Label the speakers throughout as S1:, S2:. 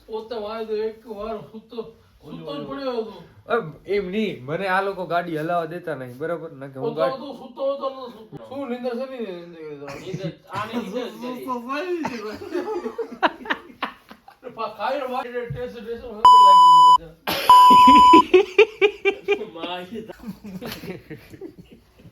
S1: પોતે વાય તો એક વાર સૂતો જ પડ્યો હતો.
S2: એમ નહીં, મને આ લોકો ગાડી હલાવા દેતા નહીં, બરાબર ને કે હું ગાડી
S1: તો સૂતો હતો ને શું નિંદર છે ને નિંદર આની નિંદર ખાઈ વાય ટેસ્ટ લાગી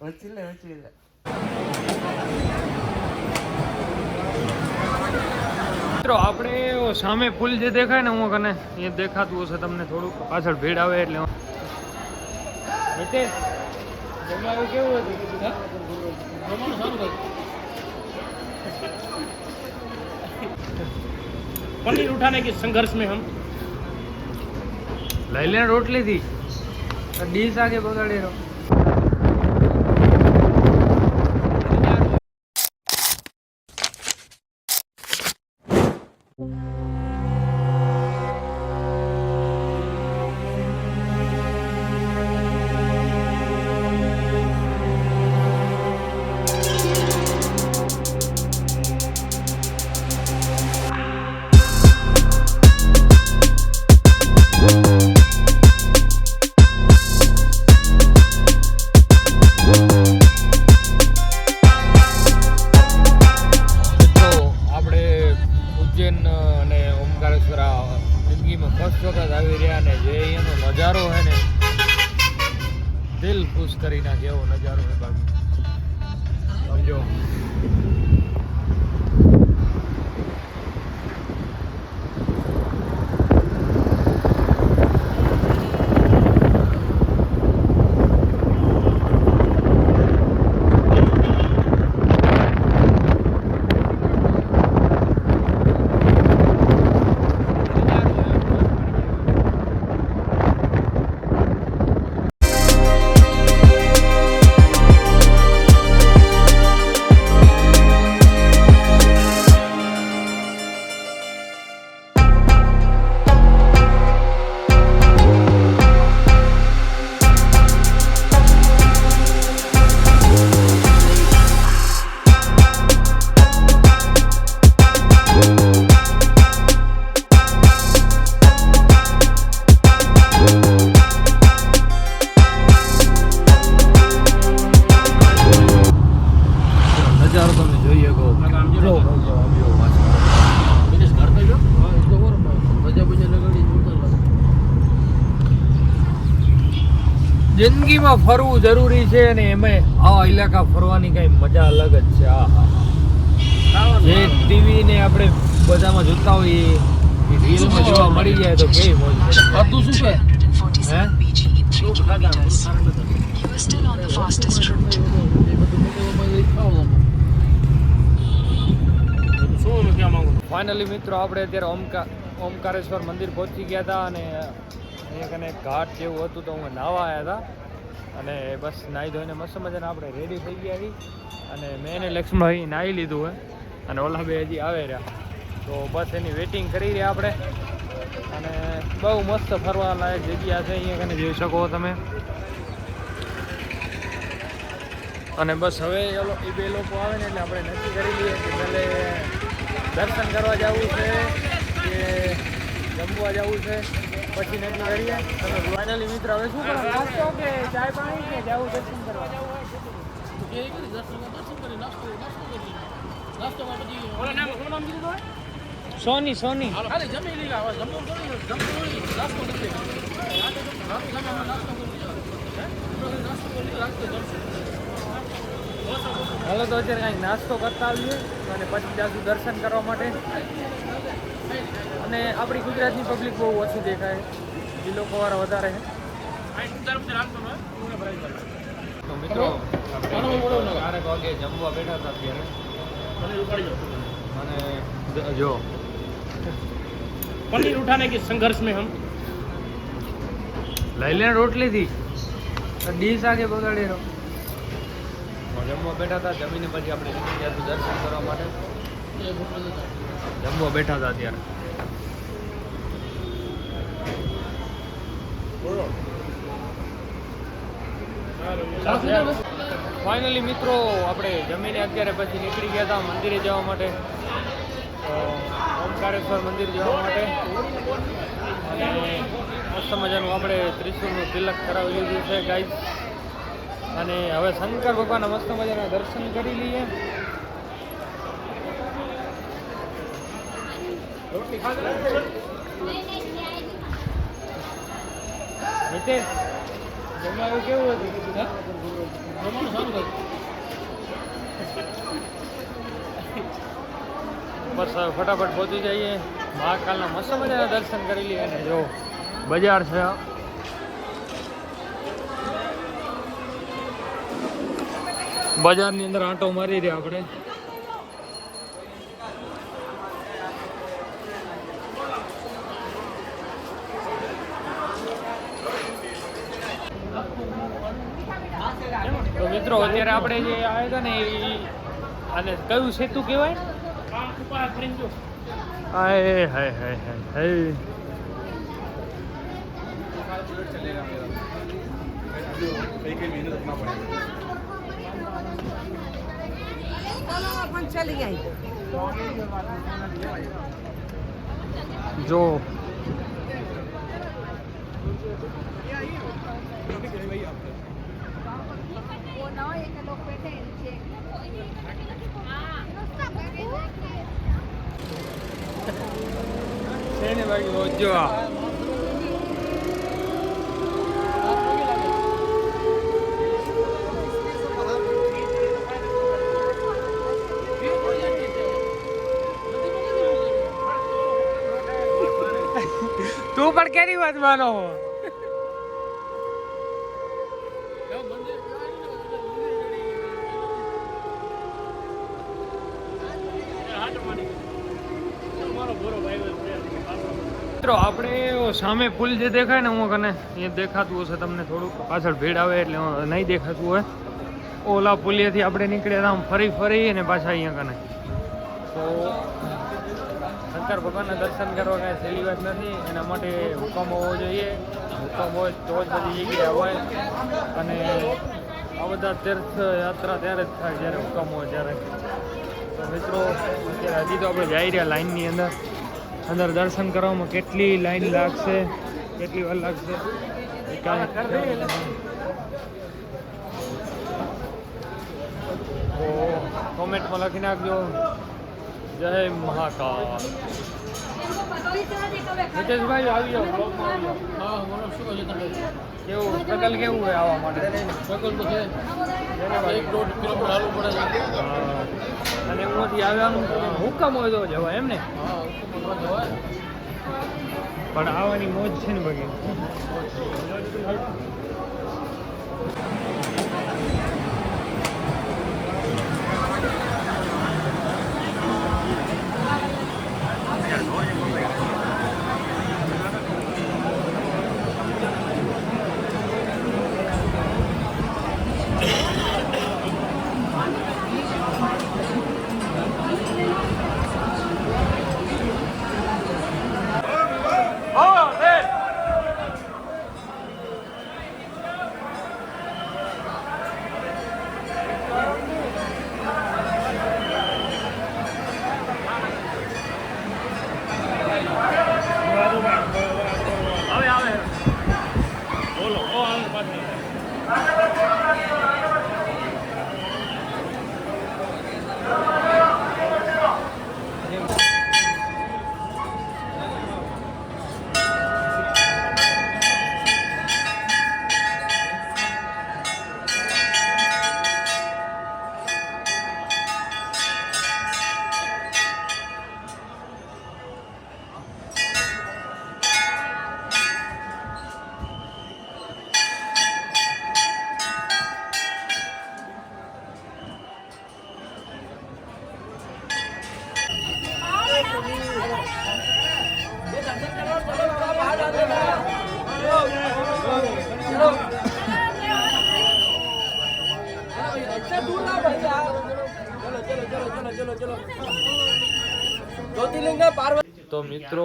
S2: વચીલે મિત્રો આપણે સામે પુલ જે દેખાય ને હું કને એ દેખાતું હશે તમને, થોડુંક પાછળ ભીડ આવે એટલે નીતેશ જમવાનું કેવું હતું?
S1: જમવાનું સારું હતું.
S3: पनीर उठाने के संघर्ष में हम
S2: લઈ લે રોટલી થી ડીશ આગે બગાડી રહ્યો. નજારો હે ને દિલ ખુશ કરી નાખે એવો નજારો હે બાકી સમજો. જિંદગીમાં ફરવું જરૂરી છે અને એમાં આ ઇલાકા ફરવાની કઈ મજા અલગ જ છે. જે ટીવી ને આપણે બધામાં જોતા હોઈએ એ રીલમાં જોવા મળી જાય તો કેવી મોજ.
S1: બધું શું છે
S2: હે ફાઇનલી મિત્રો આપણે અત્યારે ઓમકારેશ્વર મંદિર પહોંચી ગયા હતા અને અહીંયા કને ઘાટ જેવું હતું તો અમે નાહવા આવ્યા હતા અને બસ નાહી ધોઈને મસ્ત મજાને આપણે રેડી થઈ ગયા છીએ અને મેં એને લક્ષ્મણભાઈ નાહી લીધું હોય અને ઓલા બે હજી આવે રહ્યા તો બસ એની વેઇટિંગ કરી રહ્યા આપણે. અને બહુ મસ્ત ફરવા લાયક જગ્યા છે અહીંયા કને જોઈ શકો તમે. અને બસ હવે એ બે લોકો આવે ને એટલે આપણે નક્કી કરી લઈએ કે પહેલે દર્શન કરવા જવું છે કે જમવા જવું છે પછી નક્કી કરીએ. તમે ફાઇનલી મિત્ર હવે શું કરો, નાસ્તો કે ચાય પાણી કે જવું દર્શન કરવા? સોની સોની હાલો તો અત્યારે કાંઈક નાસ્તો કરતા આવીએ અને પછી જાશું દર્શન કરવા માટે. અને આપણી ગુજરાતની પબ્લિક બહુ ઓછી દેખાય, એ લોકો વાળા વધારે છે. તો મિત્રો આપણે 4 વાગે જમવા બેઠા હતા અત્યારે અને જો
S3: पनीर उठाने के संघर्ष में हम
S2: લઈ લે રોટલી થી ડીશ આગે બગાડી રહ્યો. જમવા બેઠા હતા, જમીને પછી આપણે નીકળી દર્શન કરવા માટે. જમવા બેઠા હતા ત્યારે ફાઇનલી મિત્રો આપણે જમીને અત્યારે પછી નીકળી ગયા હતા મંદિરે જવા માટે, ઓમકારેશ્વર મંદિર જવા માટે. મસ્ત મજાનું આપણે ત્રિશુલનું તિલક કરાવી લીધું છે ગાઈસ. અને હવે શંકર ભગવાનના મસ્ત મજાના દર્શન કરી લઈએ. નીતેશ, જમવાનું કેવું હતું?
S1: જમવાનું સારું હતું.
S2: બસ હવે ફટાફટ પહોંચી જઈએ. મહાકાલના મસ્ત મજાના દર્શન કરી લઈએ. અને જો બજાર છે, બજારની અંદર આંટો મારી રહ્યા આપણે. તો મિત્રો અત્યારે આપણે જે આવ્યા હતા ને એ અને કયું સેતુ કહેવાય? હાય હાય હાય હાય હાય. જો છે ને ભાઈ, જો તું પણ કેરી વાત માનો. મિત્રો આપણે સામે પુલ જે દેખાય ને હું કને એ દેખાતું હશે તમને, થોડુંક પાછળ ભીડ આવે એટલે નહીં દેખાતું હોય. ઓલા પુલિયાથી આપણે નીકળ્યા આમ ફરી ફરી અને પાછા અહીંયા કને. તો શંકર ભગવાનના દર્શન કરવા કાંઈ સહેલી વાત નથી. એના માટે હુકમ હોવો જોઈએ. હુકમ હોય તો જ બધી જગ્યાએ હોય. અને આ બધા તીર્થ યાત્રા ત્યારે જ થાય જ્યારે હુકમ હોય ત્યારે. તો મિત્રો અત્યારે હજી તો આપણે જઈ રહ્યા લાઈનની અંદર દર્શન કરવામાં કેટલી લાઈન લાગશે, કેટલી વાર લાગશે એ કાંઈ. તો કોમેન્ટમાં લખી નાખજો જય મહાકાલ. નીતેશભાઈ આવી જાઓ, બ્લોગમાં આવી જાઓ.
S1: હા, બોલો શું કહે છે તમે?
S2: કેવું સ્ટ્રગલ કેવું હોય આવવા માટે?
S1: સ્ટ્રગલ તો છે. 1.5 કિલોમીટર હાલવું પડે છે.
S2: અને એમાંથી આવવાનું હુકમ હોય તો જવાય એમ ને?
S1: હા, ઉપર જવાય.
S2: પણ આવવાની મોજ છે ને બગી. તો મિત્રો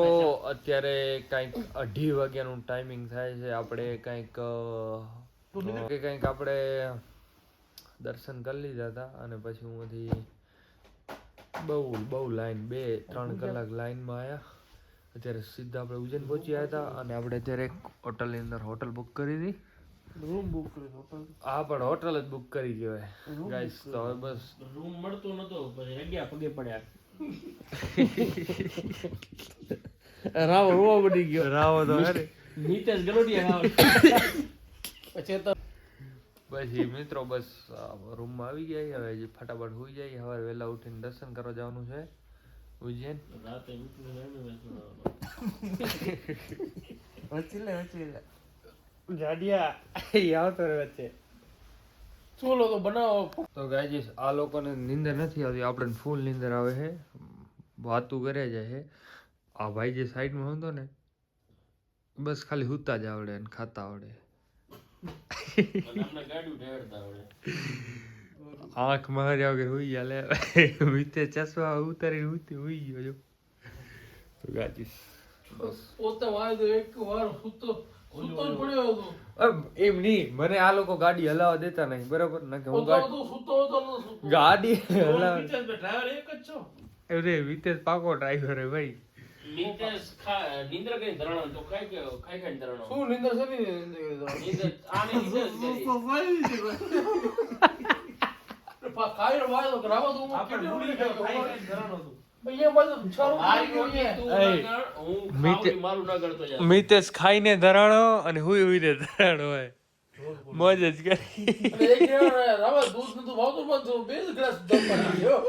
S2: અત્યારે કંઈક 2:30 વાગ્યાનું ટાઈમિંગ થાય છે. આપણે કંઈક આપણે દર્શન કરી લીધા હતા અને પછી હુંથી બહુ લાઈન 2-3 કલાક લાઈનમાં આવ્યા અત્યારે સીધા આપણે ઉજ્જૈન પહોંચ્યા હતા અને આપણે અત્યારે એક હોટલની અંદર હોટલ બુક કરી હતી.
S1: રૂમ બુક કરી હોટલ.
S2: હા પણ હોટલ જ બુક કરી કહેવાય ગાઈસ. તો હવે બસ
S3: રૂમ મળતો નતો પછી રગ્યા પગે પડ્યા.
S1: રાવ રોવા બની ગયો.
S2: રાવો તો અરે
S3: નીતેશ ગલોડિયા
S1: પછી તો
S2: પછી મિત્રો બસ રૂમમાં આવી ગયા. હવે જે ફટાફટ હોઈ જાય. સવારે વહેલા ઉઠીને દર્શન કરવા જવાનું છે ઉજ્જૈન.
S3: રાતે
S1: વચીલે
S2: જાડિયા આવતો રહે વચ્ચે.
S1: ચૂલો તો બનાવો.
S2: તો ગાઈસ આ લોકોને નીંદર નથી આવતી, આપણને ફૂલ નીંદર આવે છે. વાતું કરે જાય છે. આ ભાઈ જે સાઈડમાં હતો ને બસ ખાલી હુતા જ આવડે અને ખાતા આવડે. આંખ માર્યા વગર હુઈ ગયા. લે વીતે ચશ્મા ઉતારીને હુઈ ગયો જો. તો ગાઈસ બસ
S1: પોતે વાય એક વાર સૂતો જ પડ્યો હતો.
S2: એમ નહીં, મને આ લોકો ગાડી હલાવવા દેતા નહીં બરોબર ને કે હું
S1: સૂતો હતો
S2: ગાડી હલાવ.
S3: ડ્રાઈવર એક જ છો.
S2: અરે વિતેશ પાકો ડ્રાઈવર હે ભાઈ.
S3: નીતેશ નિંદ્ર કઈ ધરણો તો ખાઈ ધરણો.
S1: શું નિંદર છે
S3: નીંદર આને નીંદર
S1: ખાઈ વાય તો રાવો તો
S3: આપણે ભૂલી ગયો ખાઈ ધરણો હતું.
S1: અહીંયા બાજુ છારું
S3: મારું ના કરતો યાર.
S2: મિતેશ ખાઈને ધરાણો અને હુઈ હુઈને ધરાણો હોય. મોજ જ કરી.
S1: એક રાવા દૂધ નતું ભાવતું પણ બે ગ્લાસ દમ પડી ગયો.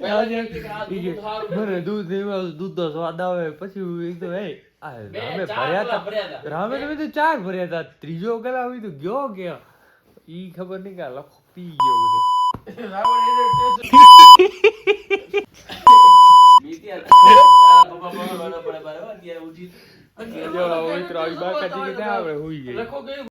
S2: મને દૂધ નહીં, દૂધ નો સ્વાદ આવે. પછી હું એકદમ હે રામે ભર્યા હતા. રામે તમે તો 4 ભર્યા હતા. ત્રીજો ગલા હોય તો ગયો કે ઈ ખબર નહીં કે લખો પી ગયો બધે.
S3: અત્યારે ઉઠી
S2: જો મિત્રો આવી બાકાજી કે આપણે હુઈ ગઈ.
S1: લખો કે